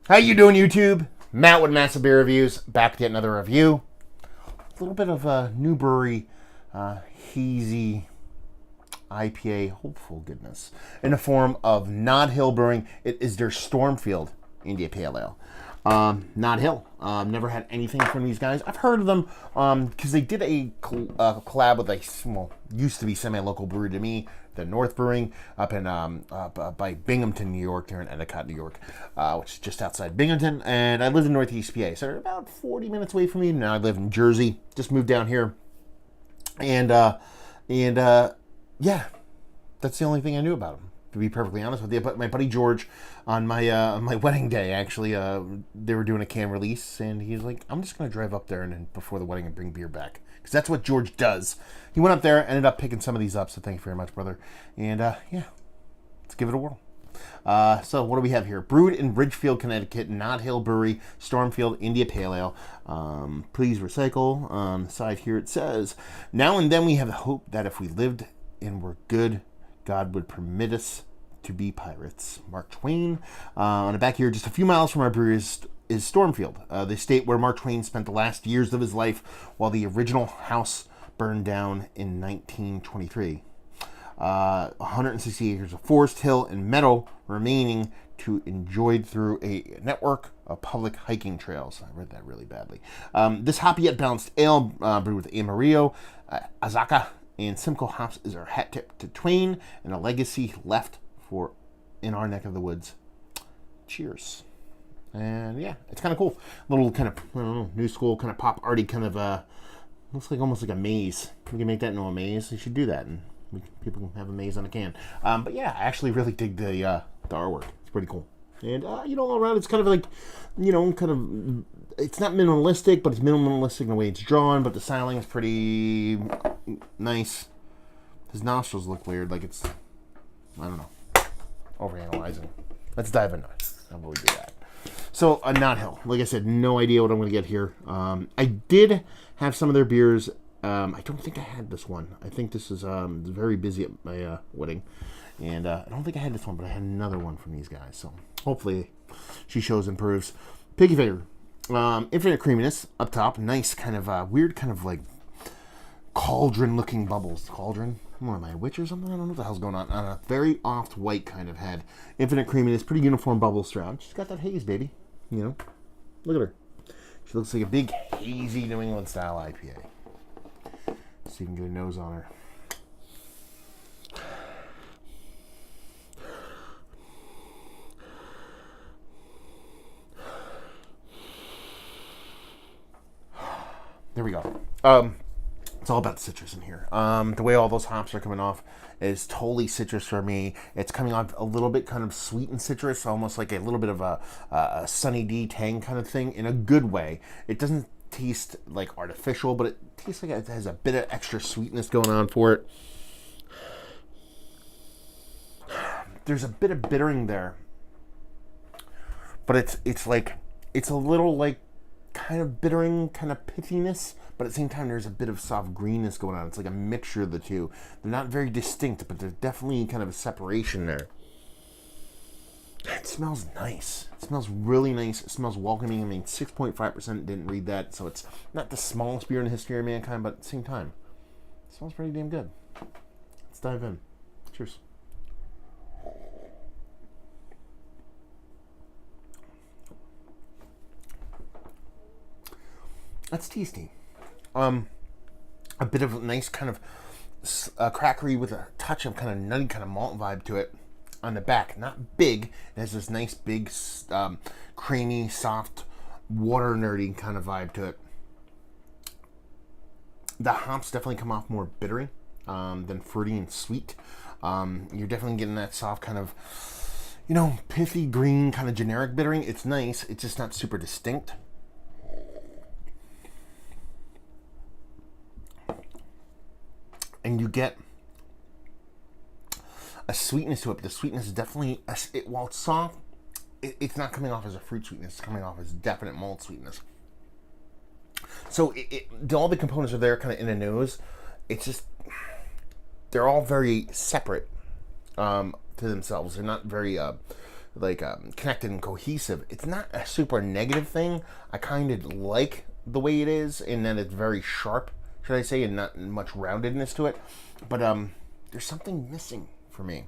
How you doing, YouTube? Matt with Massive Beer Reviews, back to yet another review. A little bit of a new brewery, hazy IPA, hopeful goodness, in the form of Nod Hill Brewing. It is their Stormfield India Pale Ale. Nod Hill. Never had anything from these guys. I've heard of them because they did a collab with used to be semi-local brewery to me, the North Brewing, up in by Binghamton, New York. They're in Endicott, New York, which is just outside Binghamton. And I live in Northeast PA, so they're about 40 minutes away from me. Now I live in Jersey. Just moved down here, and yeah, that's the only thing I knew about them, to be perfectly honest with you. But my buddy George, on my wedding day, actually, they were doing a can release, and he's like, I'm just going to drive up there and then before the wedding and bring beer back. Because that's what George does. He went up there, ended up picking some of these up, so thank you very much, brother. And, yeah, let's give it a whirl. So what do we have here? Brewed in Ridgefield, Connecticut, Nod Hill Brewery, Stormfield India Pale Ale. Please recycle. On the side here it says, now and then we have the hope that if we lived and were good, God would permit us to be pirates. Mark Twain. On the back here, just a few miles from our brewery is Stormfield, the state where Mark Twain spent the last years of his life while the original house burned down in 1923. 160 acres of forest, hill, and meadow remaining to enjoy through a network of public hiking trails. I read that really badly. This hoppy yet balanced ale, brewed with Amarillo, Azacca, and Simcoe hops, is our hat tip to Twain and a legacy left for in our neck of the woods. Cheers. And yeah, it's kind of cool. Little kind of, I don't know, new school kind of pop arty kind of, looks like almost like a maze. We can make that into a maze. You should do that, and people can have a maze on a can. But yeah, I actually really dig the artwork. It's pretty cool. And, all around it's kind of like, it's not minimalistic, but it's minimalistic in the way it's drawn, but the styling is pretty nice. His nostrils look weird, like it's, I don't know, overanalyzing. Let's dive into it. How about we do that? So, Nod Hill. Like I said, no idea what I'm going to get here. I did have some of their beers. I don't think I had this one. I think this is very busy at my wedding. And I don't think I had this one, but I had another one from these guys. So, hopefully, she shows and proves. Piggy finger. Infinite creaminess up top. Nice kind of weird kind of like cauldron-looking bubbles. Cauldron? What am I, a witch or something? I don't know what the hell's going on. On a very off-white kind of head. Infinite creaminess. Pretty uniform bubbles throughout. She's got that haze, baby. You know? Look at her. She looks like a big, hazy New England-style IPA. So you can get a nose on her. There we go. It's all about the citrus in here. The way all those hops are coming off is totally citrus for me. It's coming off a little bit kind of sweet and citrus, almost like a little bit of a Sunny D tang kind of thing in a good way. It doesn't taste like artificial, but it tastes like it has a bit of extra sweetness going on for it. There's a bit of bittering there, but it's like, it's a little like kind of bittering, kind of pithiness, but at the same time there's a bit of soft greenness going on. It's like a mixture of the two. They're not very distinct, but there's definitely kind of a separation there. It smells nice. It smells really nice. It smells welcoming. I mean, 6.5%, didn't read that, so it's not the smallest beer in the history of mankind, but at the same time, it smells pretty damn good. Let's dive in. Cheers. That's tasty. A bit of a nice kind of crackery with a touch of kind of nutty kind of malt vibe to it on the back. Not big. It has this nice big creamy, soft, water nerdy kind of vibe to it. The hops definitely come off more bittery than fruity and sweet. You're definitely getting that soft kind of, pithy green kind of generic bittering. It's nice. It's just not super distinct. And you get a sweetness to it, but the sweetness is definitely, while it's soft, it's not coming off as a fruit sweetness. It's coming off as definite malt sweetness. So all the components are there kind of in the nose. It's just, they're all very separate to themselves. They're not very connected and cohesive. It's not a super negative thing. I kind of like the way it is, in that it's very sharp, should I say, and not much roundedness to it. But there's something missing for me.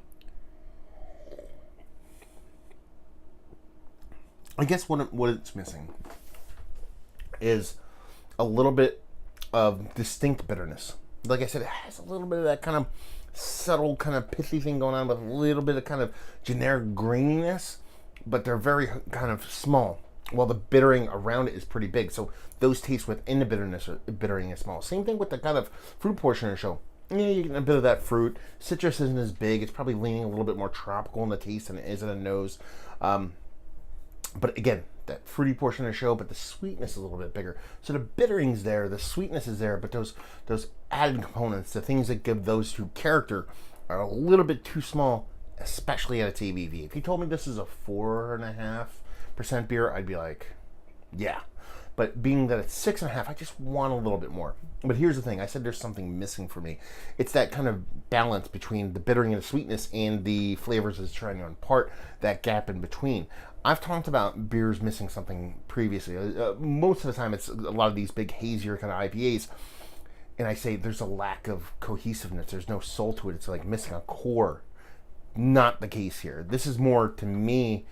I guess what it's missing is a little bit of distinct bitterness. Like I said, it has a little bit of that kind of subtle, kind of pithy thing going on with a little bit of kind of generic graininess, but they're very kind of small, while the bittering around it is pretty big. So those tastes within the bittering is small. Same thing with the kind of fruit portion of the show. Yeah, you get a bit of that fruit. Citrus isn't as big. It's probably leaning a little bit more tropical in the taste than it is in the nose. But again, that fruity portion of the show, but the sweetness is a little bit bigger. So the bittering's there, the sweetness is there, but those added components, the things that give those two character, are a little bit too small, especially at its ABV. If you told me this is a 4.5% beer, I'd be like, yeah. But being that it's 6.5, I just want a little bit more. But here's the thing, I said there's something missing for me. It's that kind of balance between the bittering and the sweetness and the flavors it's trying to impart, that gap in between. I've talked about beers missing something previously. Most of the time it's a lot of these big hazier kind of IPAs, and I say there's a lack of cohesiveness. There's no soul to it. It's like missing a core. Not the case here. This is more, to me,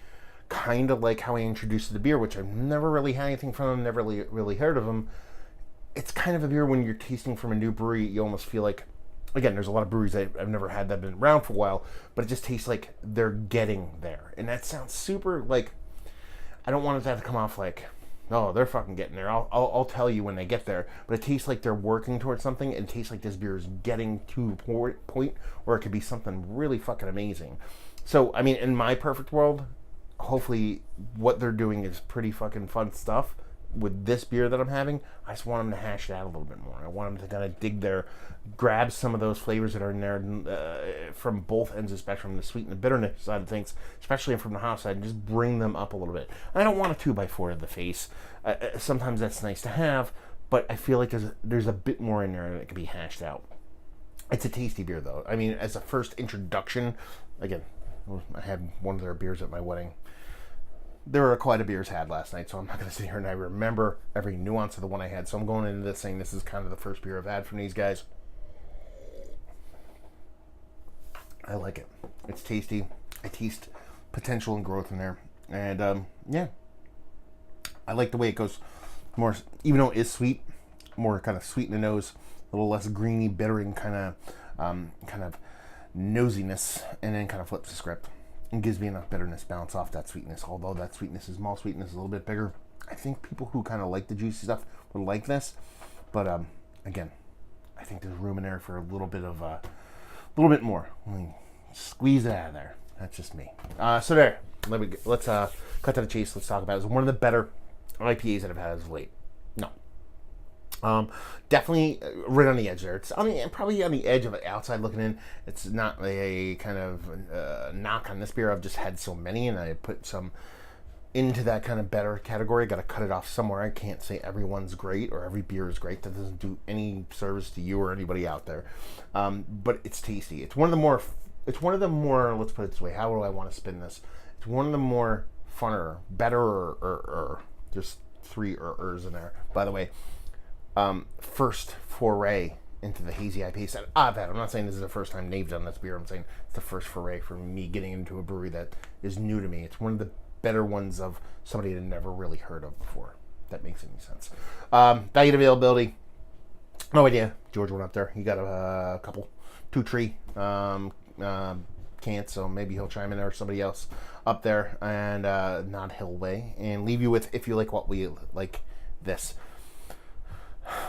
kind of like how I introduced the beer, which I've never really had anything from them, never really heard of them. It's kind of a beer when you're tasting from a new brewery, you almost feel like, again, there's a lot of breweries that I've never had that have been around for a while, but it just tastes like they're getting there. And that sounds super, like, I don't want it to have to come off like, oh, they're fucking getting there. I'll tell you when they get there. But it tastes like they're working towards something, and it tastes like this beer is getting to a point where it could be something really fucking amazing. So, I mean, in my perfect world, hopefully what they're doing is pretty fucking fun stuff. With this beer that I'm having, I just want them to hash it out a little bit more. I want them to kind of dig there, grab some of those flavors that are in there from both ends of the spectrum, the sweet and the bitterness side of things, especially from the hop side, and just bring them up a little bit. I don't want a 2x4 to the face. Sometimes that's nice to have, but I feel like there's a bit more in there that can be hashed out. It's a tasty beer, though. I mean, as a first introduction, again, I had one of their beers at my wedding. There were quite a beers had last night, so I'm not going to sit here and I remember every nuance of the one I had. So I'm going into this saying this is kind of the first beer I've had from these guys. I like it. It's tasty. I taste potential and growth in there. And, yeah. I like the way it goes. More, even though it is sweet, more kind of sweet in the nose, a little less greeny, bittering kind of nosiness, and then kind of flips the script. And gives me enough bitterness, balance off that sweetness. Although that sweetness is malt sweetness is a little bit bigger. I think people who kind of like the juicy stuff would like this. But again, I think there's room in there for a little bit more. Let me squeeze it out of there. That's just me. So there. Let's cut to the chase. Let's talk about it. It's one of the better IPAs that I've had as of late. No. Definitely right on the edge there. It's probably on the edge of it outside looking in. It's not a kind of knock on this beer. I've just had so many, and I put some into that kind of better category. Got to cut it off somewhere. I can't say everyone's great or every beer is great. That doesn't do any service to you or anybody out there. But it's tasty. It's one of the more. Let's put it this way. How do I want to spin this? It's one of the more funner, better. There's 3 ers in there, by the way. First foray into the hazy IPA set I've had. I'm not saying this is the first time they've done this beer. I'm saying it's the first foray for me getting into a brewery that is new to me. It's one of the better ones of somebody I'd never really heard of before. If that makes any sense. Value availability. No idea. George went up there. He got a couple, 2 tree cans, so maybe he'll chime in there or somebody else up there and not Hillway and leave you with, if you like what we like, this.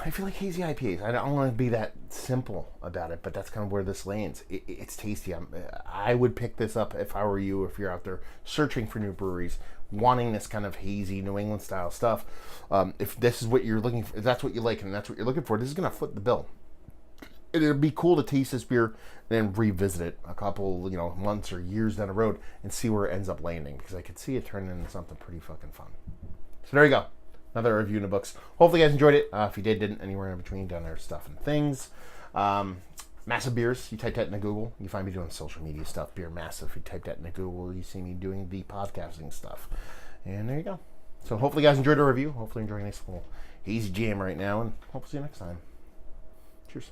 I feel like hazy IPAs. I don't want to be that simple about it, but that's kind of where this lands. It's tasty. I would pick this up if I were you, if you're out there searching for new breweries, wanting this kind of hazy New England style stuff. If this is what you're looking for, if that's what you like and that's what you're looking for, this is going to foot the bill. It'd be cool to taste this beer and then revisit it a couple, months or years down the road and see where it ends up landing, because I could see it turning into something pretty fucking fun. So there you go. Another review in the books. Hopefully you guys enjoyed it. If you didn't, anywhere in between, down there, stuff and things. Massive Beers, you type that into Google. You find me doing social media stuff. Beer Massive, you type that into Google. You see me doing the podcasting stuff. And there you go. So hopefully you guys enjoyed the review. Hopefully you're enjoying this little hazy jam right now. And hope to see you next time. Cheers.